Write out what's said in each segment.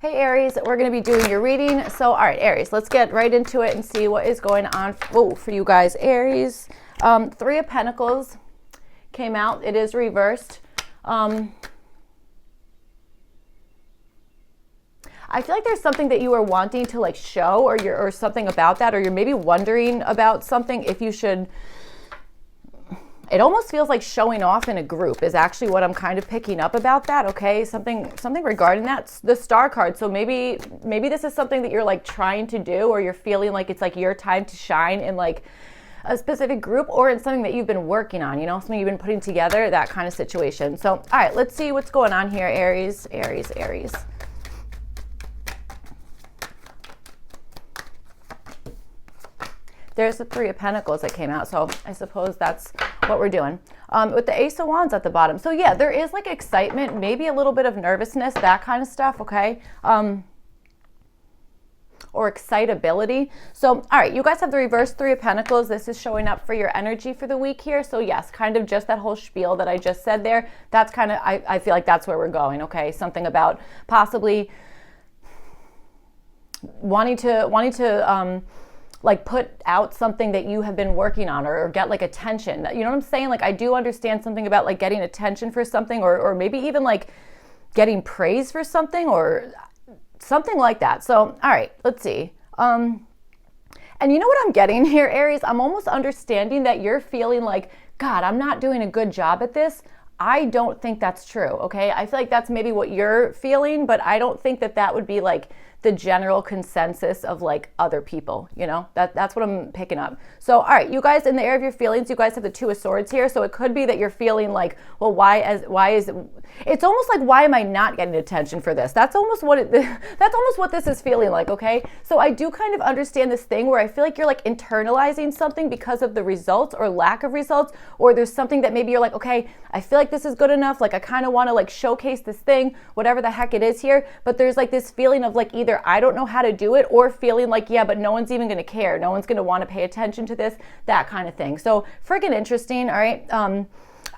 Hey Aries, we're going to be doing your reading. So, all right, Aries, let's get right into it and see what is going on for you guys. Aries, Three of Pentacles came out. It is reversed. I feel like there's something that you are wanting to like show, or something about that, or you're maybe wondering about something if you should. It almost feels like showing off in a group is actually what I'm kind of picking up about that. Okay, something regarding that. The Star card. So maybe this is something that you're like trying to do, or you're feeling like it's like your time to shine in like a specific group, or in something that you've been working on, you know, something you've been putting together, that kind of situation. So, all right, let's see what's going on here, Aries. There's the Three of Pentacles that came out, so I suppose that's what we're doing. With the Ace of Wands at the bottom. So yeah, there is like excitement, maybe a little bit of nervousness, that kind of stuff, okay? Or excitability. So, all right, you guys have the reverse Three of Pentacles. This is showing up for your energy for the week here. So yes, kind of just that whole spiel that I just said there. That's kind of, I feel like that's where we're going, okay? Something about possibly wanting to like put out something that you have been working on, or get like attention. You know what I'm saying? Like I do understand something about like getting attention for something, or maybe even like getting praise for something, or something like that. So, all right, let's see. And you know what I'm getting here, Aries? I'm almost understanding that you're feeling like, God, I'm not doing a good job at this. I don't think that's true, okay? I feel like that's maybe what you're feeling, but I don't think that that would be like the general consensus of like other people, you know? That's what I'm picking up. So, all right, you guys, in the area of your feelings, you guys have the Two of Swords here. So it could be that you're feeling like, well, why is it, it's almost like, why am I not getting attention for this? That's almost what that's almost what this is feeling like, okay? So I do kind of understand this thing where I feel like you're like internalizing something because of the results or lack of results, or there's something that maybe you're like, okay, I feel like this is good enough. Like I kind of want to like showcase this thing, whatever the heck it is here. But there's like this feeling of like either I don't know how to do it, or feeling like, yeah, but no one's even going to care. No one's going to want to pay attention to this, that kind of thing. So friggin' interesting. All right.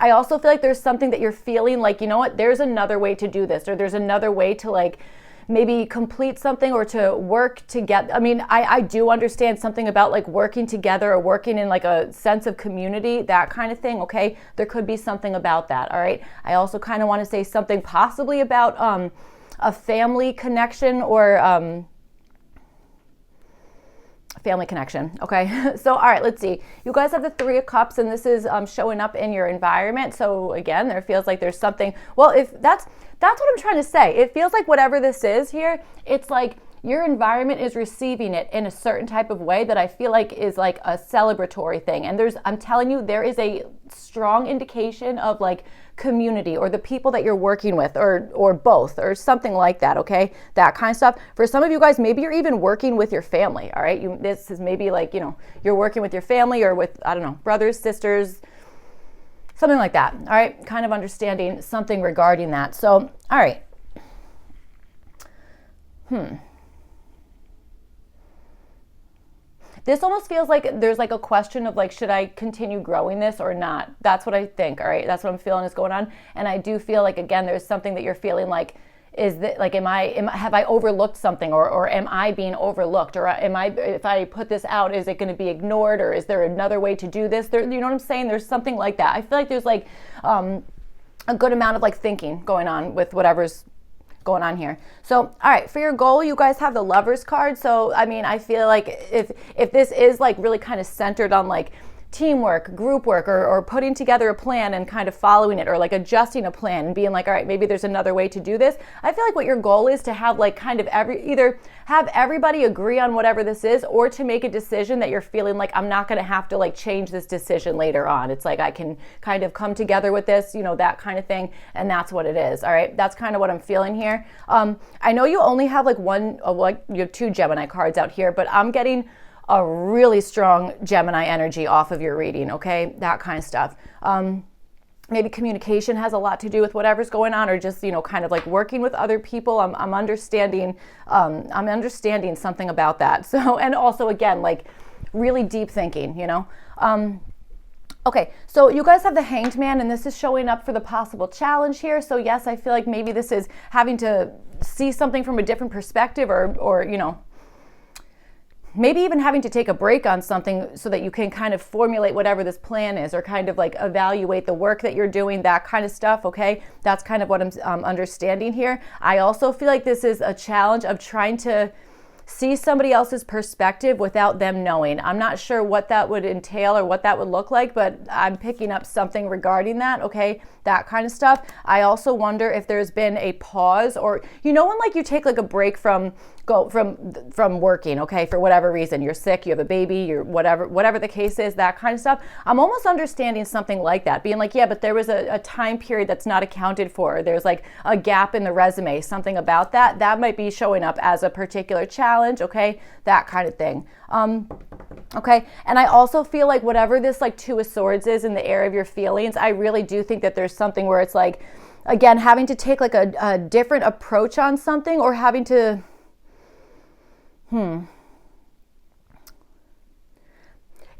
I also feel like there's something that you're feeling like, you know what, there's another way to do this, or there's another way to like maybe complete something, or to work together. I mean, I do understand something about like working together, or working in like a sense of community, that kind of thing, okay? There could be something about that, all right? I also kind of want to say something possibly about a family connection, or family connection, okay? So, all right, let's see. You guys have the Three of Cups, and this is showing up in your environment. So again, there feels like there's something, well, if that's what I'm trying to say. It feels like whatever this is here, it's like your environment is receiving it in a certain type of way that I feel like is like a celebratory thing. And I'm telling you, there is a strong indication of like community, or the people that you're working with, or both, or something like that, okay? That kind of stuff. For some of you guys, maybe you're even working with your family, all right? This is maybe like, you know, you're working with your family, or with, I don't know, brothers, sisters, something like that, all right? Kind of understanding something regarding that. So, all right. This almost feels like there's like a question of like, should I continue growing this or not? That's what I think, all right? That's what I'm feeling is going on. And I do feel like, again, there's something that you're feeling like, is that like, have I overlooked something, or am I being overlooked, or if I put this out, is it going to be ignored, or is there another way to do this? You know what I'm saying? There's something like that. I feel like there's like a good amount of like thinking going on with whatever's going on here. So, all right, for your goal, you guys have the Lovers card. So, I mean, I feel like if this is like really kind of centered on like teamwork, group work, or putting together a plan and kind of following it, or like adjusting a plan and being like, all right, maybe there's another way to do this. I feel like what your goal is to have like kind of either have everybody agree on whatever this is, or to make a decision that you're feeling like, I'm not going to have to like change this decision later on. It's like I can kind of come together with this, you know, that kind of thing. And that's what it is. All right. That's kind of what I'm feeling here. I know you only have like you have two Gemini cards out here, but I'm getting a really strong Gemini energy off of your reading, okay? That kind of stuff. Maybe communication has a lot to do with whatever's going on, or just, you know, kind of like working with other people. I'm understanding something about that. So, and also again, like really deep thinking, you know? Okay, so you guys have the Hanged Man, and this is showing up for the possible challenge here. So yes, I feel like maybe this is having to see something from a different perspective, or maybe even having to take a break on something so that you can kind of formulate whatever this plan is, or kind of like evaluate the work that you're doing, that kind of stuff. Okay, that's kind of what I'm understanding here. I also feel like this is a challenge of trying to see somebody else's perspective without them knowing. I'm not sure what that would entail or what that would look like, but I'm picking up something regarding that, okay? That kind of stuff. I also wonder if there's been a pause, or when like you take like a break from working, okay, for whatever reason, you're sick, you have a baby, you're whatever the case is, that kind of stuff. I'm almost understanding something like that, being like, yeah, but there was a time period that's not accounted for. There's like a gap in the resume, something about that might be showing up as a particular challenge, okay, that kind of thing. Okay, and I also feel like whatever this like Two of Swords is in the area of your feelings, I really do think that there's something where it's like, again, having to take like a different approach on something, or having to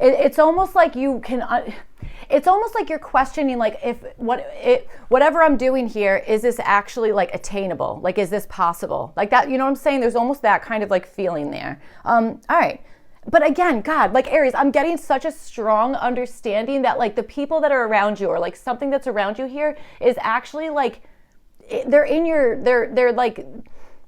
it's almost like you can it's almost like you're questioning, like, whatever I'm doing here, is this actually like attainable? Like, is this possible? Like that, you know what I'm saying? There's almost that kind of like feeling there. All right. But again, God, like Aries, I'm getting such a strong understanding that like the people that are around you, or like something that's around you here, is actually like, they're like,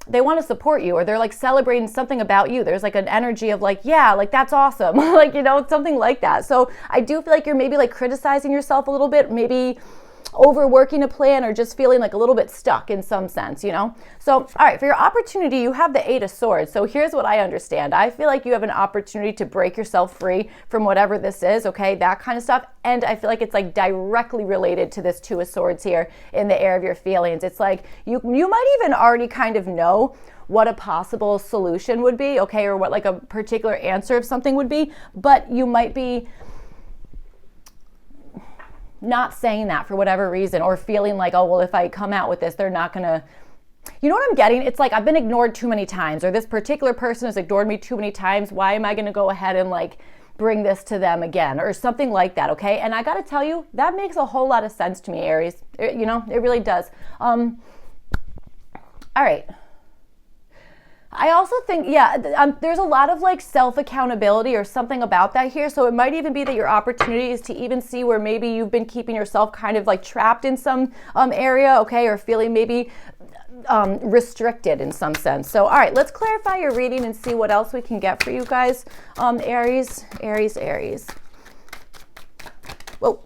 they want to support you, or they're like celebrating something about you. There's like an energy of like, yeah, like that's awesome. Like, something like that. So I do feel like you're maybe like criticizing yourself a little bit, maybe overworking a plan, or just feeling like a little bit stuck in some sense, So, all right, for your opportunity, you have the Eight of Swords. So here's what I understand. I feel like you have an opportunity to break yourself free from whatever this is, okay, that kind of stuff. And I feel like it's like directly related to this Two of Swords here in the area of your feelings. It's like you might even already kind of know what a possible solution would be, okay, or what like a particular answer of something would be, but you might be not saying that for whatever reason, or feeling like, oh, well, if I come out with this, they're not gonna, you know what I'm getting? It's like, I've been ignored too many times, or this particular person has ignored me too many times. Why am I gonna go ahead and like bring this to them again, or something like that, okay? And I gotta tell you, that makes a whole lot of sense to me, Aries. It really does. All right. I also think, there's a lot of like self-accountability or something about that here. So it might even be that your opportunity is to even see where maybe you've been keeping yourself kind of like trapped in some area, okay, or feeling maybe restricted in some sense. So, all right, let's clarify your reading and see what else we can get for you guys. Aries. Whoa.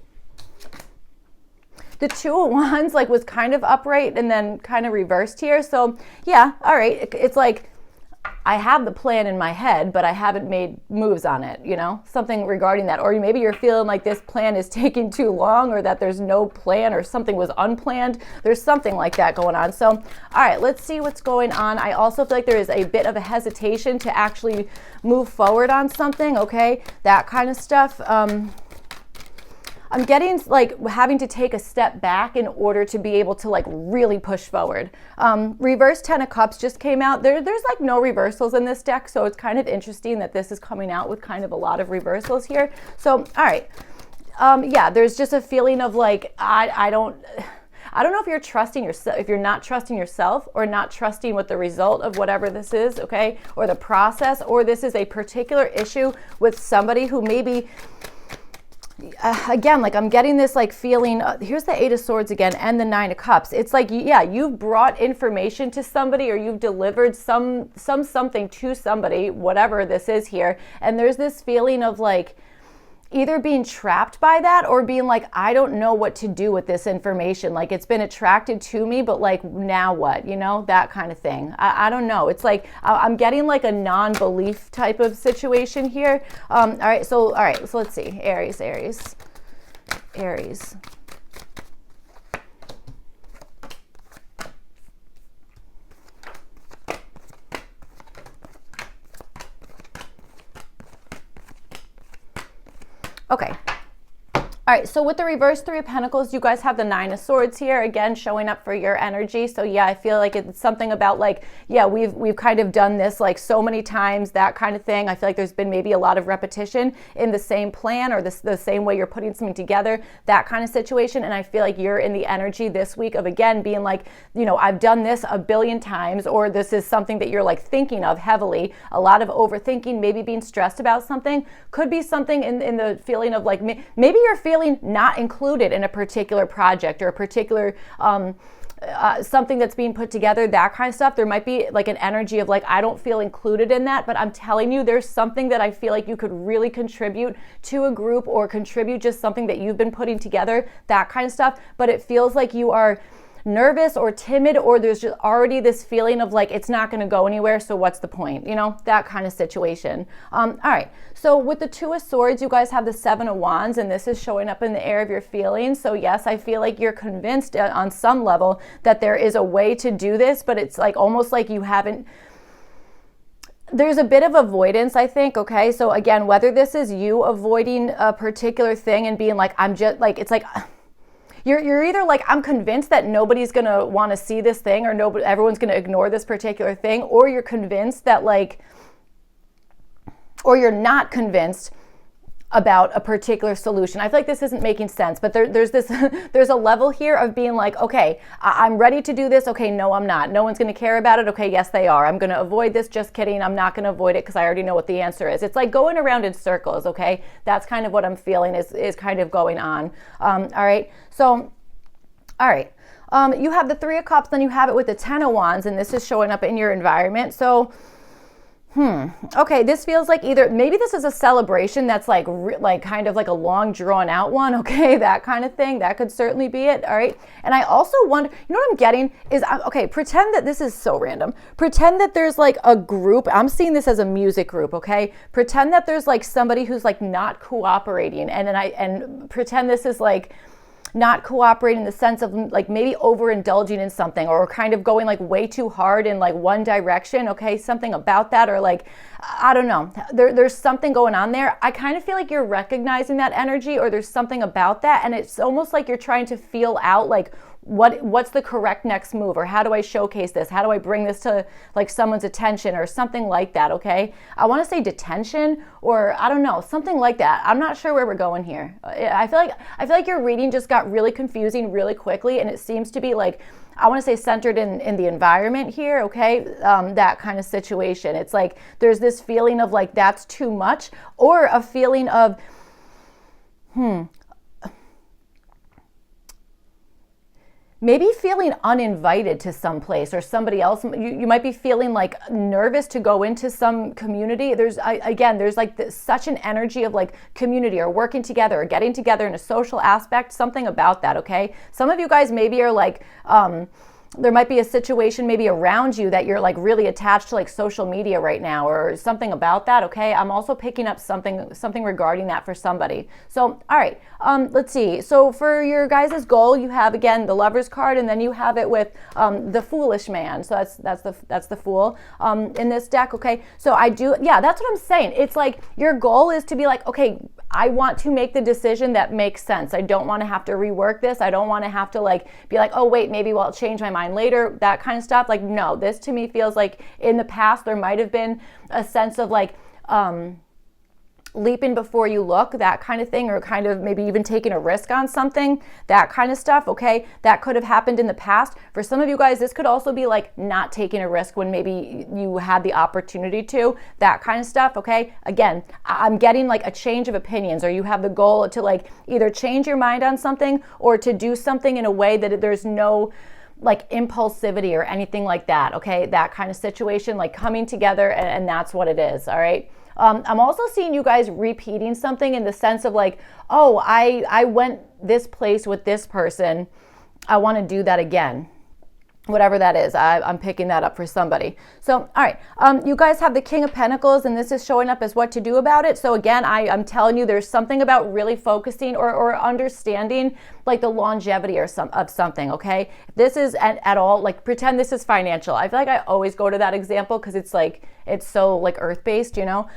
The Two of Wands like was kind of upright and then kind of reversed here. So yeah, all right. It's like, I have the plan in my head, but I haven't made moves on it, something regarding that. Or maybe you're feeling like this plan is taking too long, or that there's no plan, or something was unplanned. There's something like that going on. So, all right, let's see what's going on. I also feel like there is a bit of a hesitation to actually move forward on something, okay? That kind of stuff. I'm getting like having to take a step back in order to be able to like really push forward. Reverse Ten of Cups just came out. There's like no reversals in this deck, so it's kind of interesting that this is coming out with kind of a lot of reversals here. So, all right. There's just a feeling of like, I don't know if you're trusting yourself, if you're not trusting yourself, or not trusting what the result of whatever this is, okay, or the process, or this is a particular issue with somebody who maybe, again, like I'm getting this like feeling, here's the Eight of Swords again, and the Nine of Cups. It's like, you've brought information to somebody, or you've delivered something to somebody, whatever this is here. And there's this feeling of like either being trapped by that, or being like, I don't know what to do with this information. Like, it's been attracted to me, but like, now what, that kind of thing. I don't know. It's like, I'm getting like a non-belief type of situation here. All right. So let's see. Aries. Okay. All right, so with the reverse Three of Pentacles, you guys have the Nine of Swords here, again, showing up for your energy. So yeah, I feel like it's something about like, yeah, we've kind of done this like so many times, that kind of thing. I feel like there's been maybe a lot of repetition in the same plan or the same way you're putting something together, that kind of situation. And I feel like you're in the energy this week of, again, being like, you know, I've done this a billion times, or this is something that you're like thinking of heavily, a lot of overthinking, maybe being stressed about something. Could be something in the feeling of like, maybe you're feeling not included in a particular project or a particular something that's being put together, that kind of stuff. There might be like an energy of like, I don't feel included in that, but I'm telling you, there's something that I feel like you could really contribute to a group, or contribute just something that you've been putting together, that kind of stuff. But it feels like you are nervous or timid, or there's just already this feeling of like, it's not going to go anywhere, so what's the point, you know, that kind of situation. All right, so with the Two of Swords, you guys have the Seven of Wands, and this is showing up in the air of your feelings. So yes, I feel like you're convinced on some level that there is a way to do this, but it's like almost like you haven't, there's a bit of avoidance, I think, okay? So again, whether this is you avoiding a particular thing and being like, I'm just like, it's like, You're either like, I'm convinced that nobody's going to want to see this thing, or everyone's going to ignore this particular thing, or you're convinced that like, or you're not convinced about a particular solution. I feel like this isn't making sense, but there's this, there's a level here of being like, okay, I'm ready to do this. Okay, no, I'm not. No one's going to care about it. Okay, yes, they are. I'm going to avoid this. Just kidding. I'm not going to avoid it because I already know what the answer is. It's like going around in circles. Okay, that's kind of what I'm feeling is kind of going on. All right. So, all right. You have the Three of Cups, then you have it with the Ten of Wands, and this is showing up in your environment. So, okay, this feels like either, maybe this is a celebration that's like kind of like a long drawn out one, okay, that kind of thing. That could certainly be it, all right? And I also wonder, you know what I'm getting is, okay, pretend that this is so random. Pretend that there's like a group, I'm seeing this as a music group, okay? Pretend that there's like somebody who's like not cooperating, and pretend this is like, not cooperating in the sense of like maybe overindulging in something, or kind of going like way too hard in like one direction, okay, something about that, or like, I don't know, there's something going on there. I kind of feel like you're recognizing that energy, or there's something about that, and it's almost like you're trying to feel out like, what's the correct next move, or how do I showcase this? How do I bring this to like someone's attention, or something like that, okay? I want to say detention, or I don't know, something like that. I'm not sure where we're going here. I feel like your reading just got really confusing really quickly, and it seems to be like, I want to say centered in the environment here, okay? That kind of situation. It's like there's this feeling of like that's too much, or a feeling of, maybe feeling uninvited to some place, or somebody else. You might be feeling like nervous to go into some community. There's like such an energy of like community, or working together, or getting together in a social aspect, something about that, okay? Some of you guys maybe are like, there might be a situation maybe around you that you're like really attached to like social media right now, or something about that, okay? I'm also picking up something regarding that for somebody. So, all right, let's see. So for your guys' goal, you have, again, the Lover's card, and then you have it with the Foolish Man. So that's the Fool in this deck, okay? So that's what I'm saying. It's like your goal is to be like, okay, I want to make the decision that makes sense. I don't want to have to rework this. I don't want to have to like be like, oh wait, maybe I'll change my mind later, that kind of stuff. Like, no, this to me feels like in the past there might have been a sense of like leaping before you look, that kind of thing, or kind of maybe even taking a risk on something, that kind of stuff, okay? That could have happened in the past. For some of you guys, this could also be like not taking a risk when maybe you had the opportunity to, that kind of stuff, okay? Again, I'm getting like a change of opinions, or you have the goal to like either change your mind on something, or to do something in a way that there's no like impulsivity or anything like that, okay? That kind of situation, like coming together, and that's what it is, all right? I'm also seeing you guys repeating something in the sense of like, oh, I went this place with this person. I want to do that again. whatever that is. I'm picking that up for somebody. So, all right, you guys have the King of Pentacles, and this is showing up as what to do about it. So again, I'm telling you, there's something about really focusing or understanding like the longevity of something, okay? If this is at all, like pretend this is financial. I feel like I always go to that example because it's like, it's so like earth-based, you know?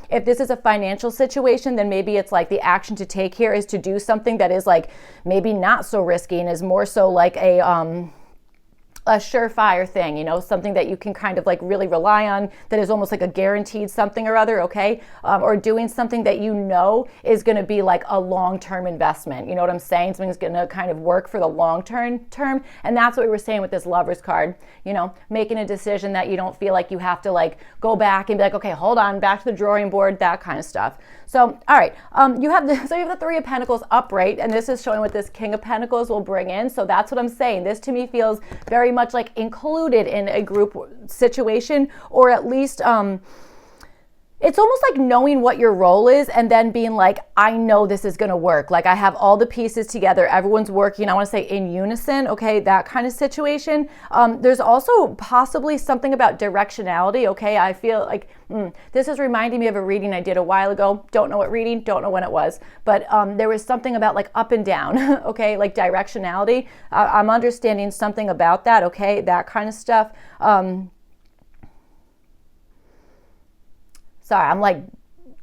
If this is a financial situation, then maybe it's like the action to take here is to do something that is like maybe not so risky and is more so like a surefire thing, you know, something that you can kind of like really rely on, that is almost like a guaranteed something or other, okay? Or doing something that you know is going to be like a long-term investment. You know what I'm saying? Something's going to kind of work for the long-term. And that's what we were saying with this Lovers card, you know, making a decision that you don't feel like you have to like go back and be like, okay, hold on, back to the drawing board, that kind of stuff. So, all right, you have the Three of Pentacles upright, and this is showing what this King of Pentacles will bring in. So that's what I'm saying. This to me feels very much like included in a group situation, or at least it's almost like knowing what your role is and then being like, I know this is going to work. Like I have all the pieces together. Everyone's working, I want to say in unison. Okay. That kind of situation. There's also possibly something about directionality. Okay. I feel like this is reminding me of a reading I did a while ago. Don't know what reading, don't know when it was, but there was something about like up and down. Okay. Like directionality. I'm understanding something about that. Okay. That kind of stuff. Sorry, I'm like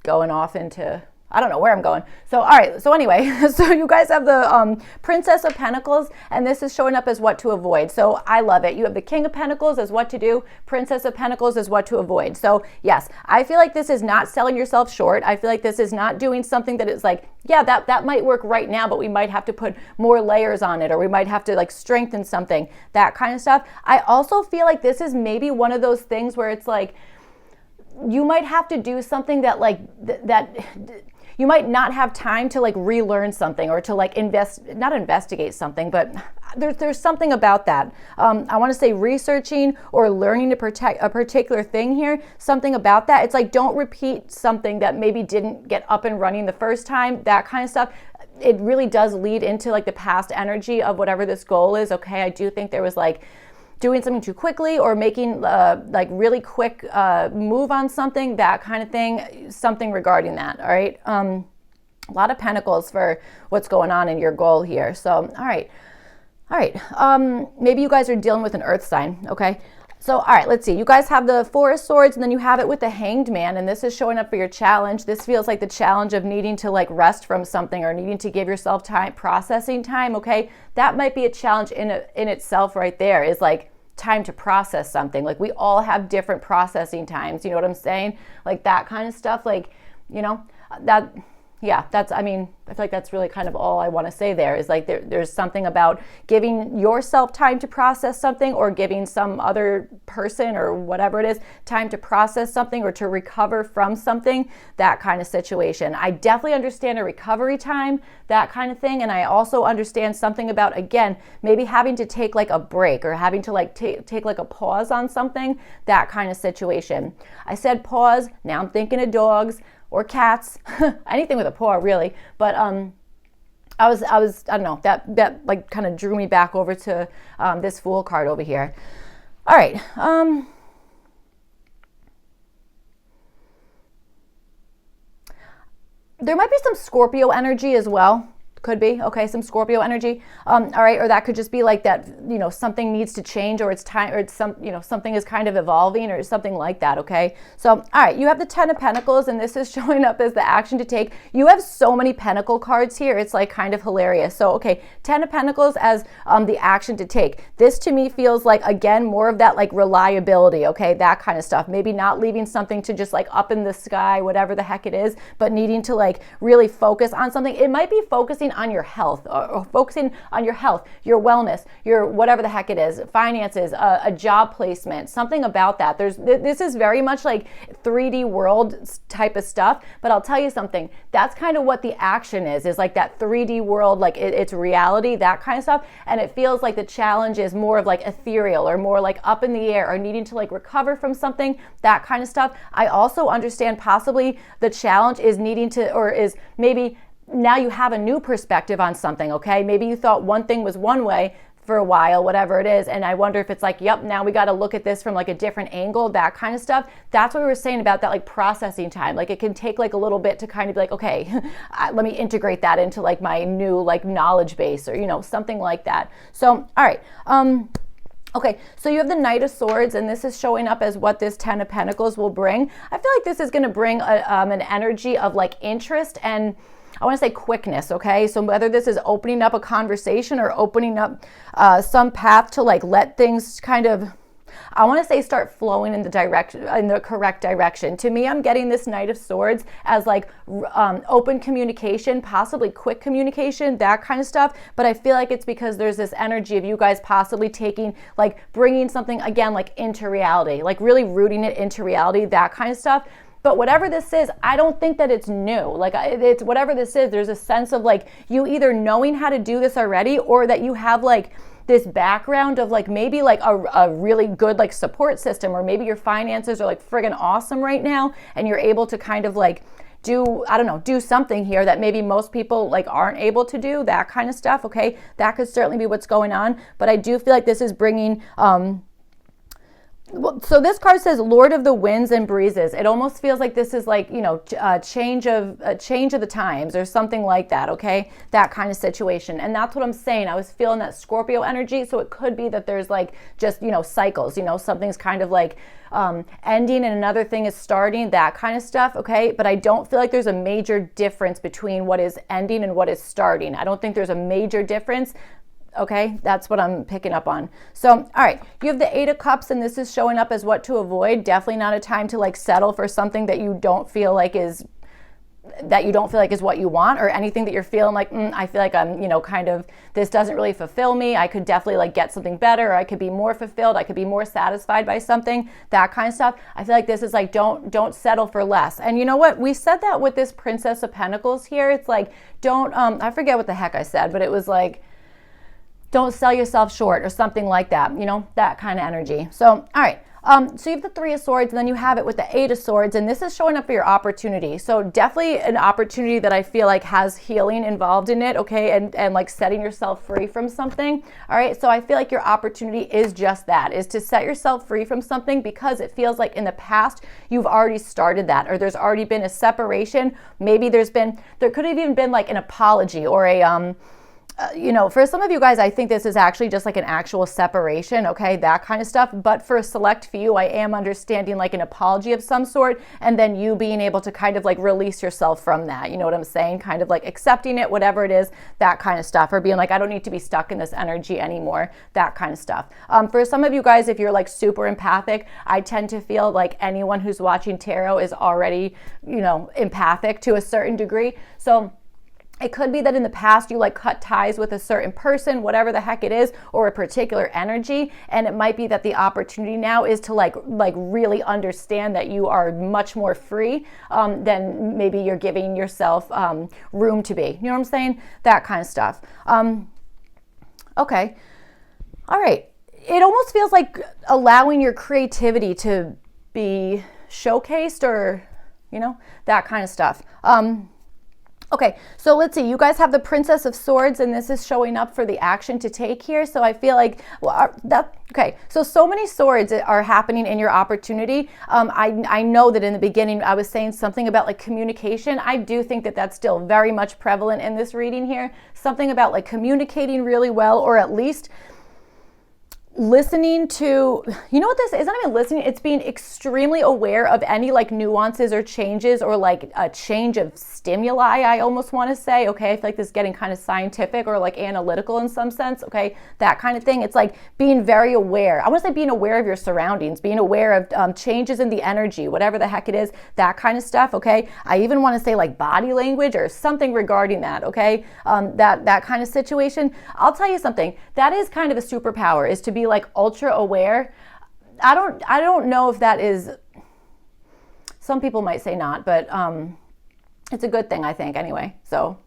going off into, I don't know where I'm going. So, all right. So anyway, so you guys have the Princess of Pentacles, and this is showing up as what to avoid. So I love it. You have the King of Pentacles as what to do. Princess of Pentacles as what to avoid. So yes, I feel like this is not selling yourself short. I feel like this is not doing something that is like, yeah, that might work right now, but we might have to put more layers on it, or we might have to like strengthen something, that kind of stuff. I also feel like this is maybe one of those things where it's like, you might have to do something that like that you might not have time to like relearn something, or to like not investigate something, but there's something about that. I want to say researching or learning to protect a particular thing here, something about that. It's like, don't repeat something that maybe didn't get up and running the first time, that kind of stuff. It really does lead into like the past energy of whatever this goal is. Okay. I do think there was like doing something too quickly, or making like really quick move on something, that kind of thing, something regarding that. All right. A lot of pentacles for what's going on in your goal here. So, all right. Maybe you guys are dealing with an earth sign. Okay. So, all right, let's see. You guys have the Four of Swords, and then you have it with the Hanged Man, and this is showing up for your challenge. This feels like the challenge of needing to like rest from something, or needing to give yourself time, processing time, okay? That might be a challenge in itself right there, is like time to process something. Like we all have different processing times, you know what I'm saying? Like that kind of stuff, like, you know, that... Yeah, I feel like that's really kind of all I want to say there, is like there's something about giving yourself time to process something, or giving some other person or whatever it is time to process something, or to recover from something, that kind of situation. I definitely understand a recovery time, that kind of thing. And I also understand something about, again, maybe having to take like a break, or having to like take like a pause on something, that kind of situation. I said pause, now I'm thinking of dogs or cats, anything with a paw really. But I don't know, that like kind of drew me back over to this Fool card over here. All right. There might be some Scorpio energy as well. Could be, okay, some Scorpio energy. All right, or that could just be like that, you know, something needs to change, or it's time, or it's something is kind of evolving, or something like that, okay? So, all right, you have the Ten of Pentacles, and this is showing up as the action to take. You have so many Pentacle cards here, it's like kind of hilarious. So, okay, Ten of Pentacles as the action to take. This to me feels like, again, more of that like reliability, okay, that kind of stuff. Maybe not leaving something to just like up in the sky, whatever the heck it is, but needing to like really focus on something. It might be focusing on your health, or focusing on your health, your wellness, your whatever the heck it is, finances, a job placement, something about that. This is very much like 3D world type of stuff, but I'll tell you something, that's kind of what the action is like that 3D world, like it's reality, that kind of stuff. And it feels like the challenge is more of like ethereal, or more like up in the air, or needing to like recover from something, that kind of stuff. I also understand possibly the challenge is needing to, or is maybe now you have a new perspective on something, okay? Maybe you thought one thing was one way, for a while, whatever it is. And I wonder if it's like, yep, now we got to look at this from like a different angle, that kind of stuff. That's what we were saying about that like processing time. Like it can take like a little bit to kind of be like, okay, let me integrate that into like my new like knowledge base, or, you know, something like that. So, all right. Okay, so you have the Knight of Swords, and this is showing up as what this Ten of Pentacles will bring. I feel like this is going to bring an energy of like interest and I want to say quickness, okay? So whether this is opening up a conversation or opening up some path to like let things kind of, I want to say, start flowing in the correct direction. To me, I'm getting this Knight of Swords as like open communication, possibly quick communication, that kind of stuff. But I feel like it's because there's this energy of you guys possibly taking, like bringing something again, like into reality, like really rooting it into reality, that kind of stuff. But whatever this is, I don't think that it's new. Like it's whatever this is, there's a sense of like you either knowing how to do this already, or that you have like this background of like maybe like a really good like support system, or maybe your finances are like friggin' awesome right now and you're able to kind of like do, I don't know, do something here that maybe most people like aren't able to do, that kind of stuff, okay? That could certainly be what's going on. But I do feel like this is bringing, so this card says Lord of the Winds and Breezes. It almost feels like this is like, you know, a change of the times or something like that, okay? That kind of situation. And that's what I'm saying. I was feeling that Scorpio energy. So it could be that there's like just, you know, cycles, you know, something's kind of like ending and another thing is starting, that kind of stuff, okay? But I don't feel like there's a major difference between what is ending and what is starting. I don't think there's a major difference. Okay, that's what I'm picking up on. So, all right, you have the Eight of Cups, and this is showing up as what to avoid. Definitely not a time to like settle for something that you don't feel like is what you want, or anything that you're feeling like, I feel like I'm, you know, kind of, this doesn't really fulfill me. I could definitely like get something better, or I could be more fulfilled. I could be more satisfied by something, that kind of stuff. I feel like this is like, don't settle for less. And you know what? We said that with this Princess of Pentacles here. It's like, don't, I forget what the heck I said, but it was like, don't sell yourself short or something like that, you know, that kind of energy. So, all right. So you have the Three of Swords, and then you have it with the Eight of Swords, and this is showing up for your opportunity. So definitely an opportunity that I feel like has healing involved in it, okay, and like setting yourself free from something. All right, so I feel like your opportunity is just that, is to set yourself free from something, because it feels like in the past you've already started that, or there's already been a separation. Maybe there could have even been like an apology or a you know, for some of you guys, I think this is actually just like an actual separation, okay, that kind of stuff. But for a select few, I am understanding like an apology of some sort, and then you being able to kind of like release yourself from that. You know what I'm saying? Kind of like accepting it, whatever it is, that kind of stuff, or being like, I don't need to be stuck in this energy anymore, that kind of stuff. For some of you guys, if you're like super empathic, I tend to feel like anyone who's watching tarot is already, you know, empathic to a certain degree. So it could be that in the past you like cut ties with a certain person, whatever the heck it is, or a particular energy. And it might be that the opportunity now is to like really understand that you are much more free than maybe you're giving yourself room to be. You know what I'm saying? That kind of stuff. Okay. All right. It almost feels like allowing your creativity to be showcased, or, you know, that kind of stuff. Okay, so let's see. You guys have the Princess of Swords, and this is showing up for the action to take here. So I feel like, well, okay. So many swords are happening in your opportunity. I know that in the beginning I was saying something about like communication. I do think that that's still very much prevalent in this reading here. Something about like communicating really well, or at least listening to, you know what this is? Not even listening, it's being extremely aware of any like nuances or changes, or like a change of stimuli, I almost want to say. Okay, I feel like this is getting kind of scientific or like analytical in some sense, okay, that kind of thing. It's like being very aware. I want to say being aware of your surroundings, being aware of changes in the energy, whatever the heck it is, that kind of stuff, okay? I even want to say like body language or something regarding that, okay? That kind of situation. I'll tell you something, that is kind of a superpower, is to be like ultra aware. I don't know if that is, some people might say not, but it's a good thing, I think, anyway. So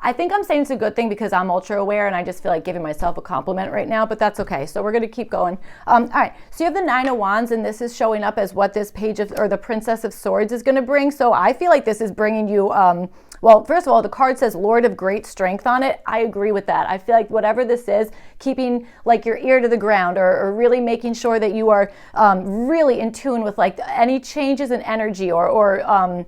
I think I'm saying it's a good thing because I'm ultra aware and I just feel like giving myself a compliment right now, but that's okay. So we're going to keep going. All right. So you have the Nine of Wands, and this is showing up as what this page of, or the Princess of Swords is going to bring. So I feel like this is bringing you, well, first of all, the card says Lord of Great Strength on it. I agree with that. I feel like whatever this is, keeping like your ear to the ground, or really making sure that you are really in tune with like any changes in energy or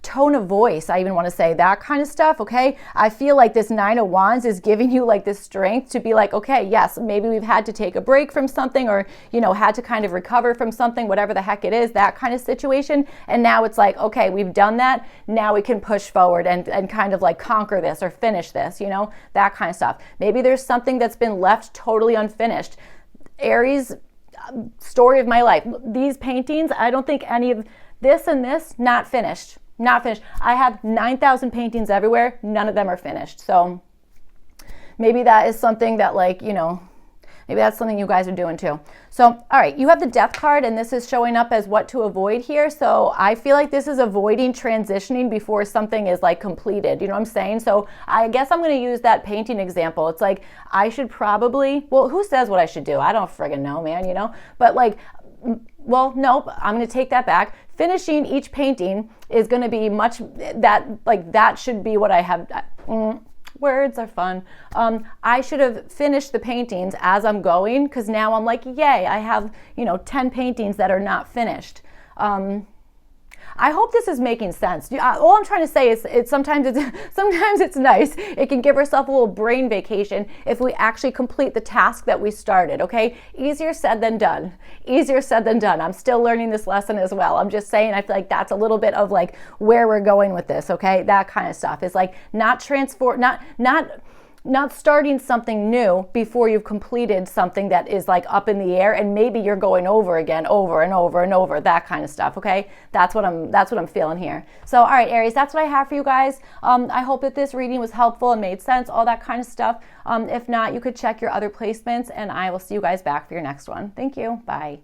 tone of voice, I even want to say that kind of stuff. Okay, I feel like this Nine of Wands is giving you like this strength to be like, okay, yes, maybe we've had to take a break from something, or had to kind of recover from something, whatever the heck it is, that kind of situation. And now it's like, okay, we've done that, now we can push forward and kind of like conquer this or finish this, that kind of stuff. Maybe there's something that's been left totally unfinished. Aries, story of my life, these paintings, I don't think any of this and this not finished. Not finished. I have 9,000 paintings everywhere. None of them are finished. So maybe that is something that maybe that's something you guys are doing too. So, all right, you have the Death card, and this is showing up as what to avoid here. So I feel like this is avoiding transitioning before something is like completed. You know what I'm saying? So I guess I'm going to use that painting example. It's like, I should probably, well, who says what I should do? I don't friggin' know, man, but like, well, nope, I'm going to take that back. Finishing each painting is going to be that should be what I have. Words are fun. I should have finished the paintings as I'm going, because now I'm like, yay, I have, 10 paintings that are not finished. I hope this is making sense. All I'm trying to say is sometimes it's nice. It can give ourselves a little brain vacation if we actually complete the task that we started, okay? Easier said than done. Easier said than done. I'm still learning this lesson as well. I'm just saying, I feel like that's a little bit of like where we're going with this, okay? That kind of stuff is like not starting something new before you've completed something that is like up in the air, and maybe you're going over again, over and over and over, that kind of stuff. Okay, that's what I'm feeling here. So, all right, Aries, that's what I have for you guys. I hope that this reading was helpful and made sense, all that kind of stuff. If not, you could check your other placements, and I will see you guys back for your next one. Thank you. Bye.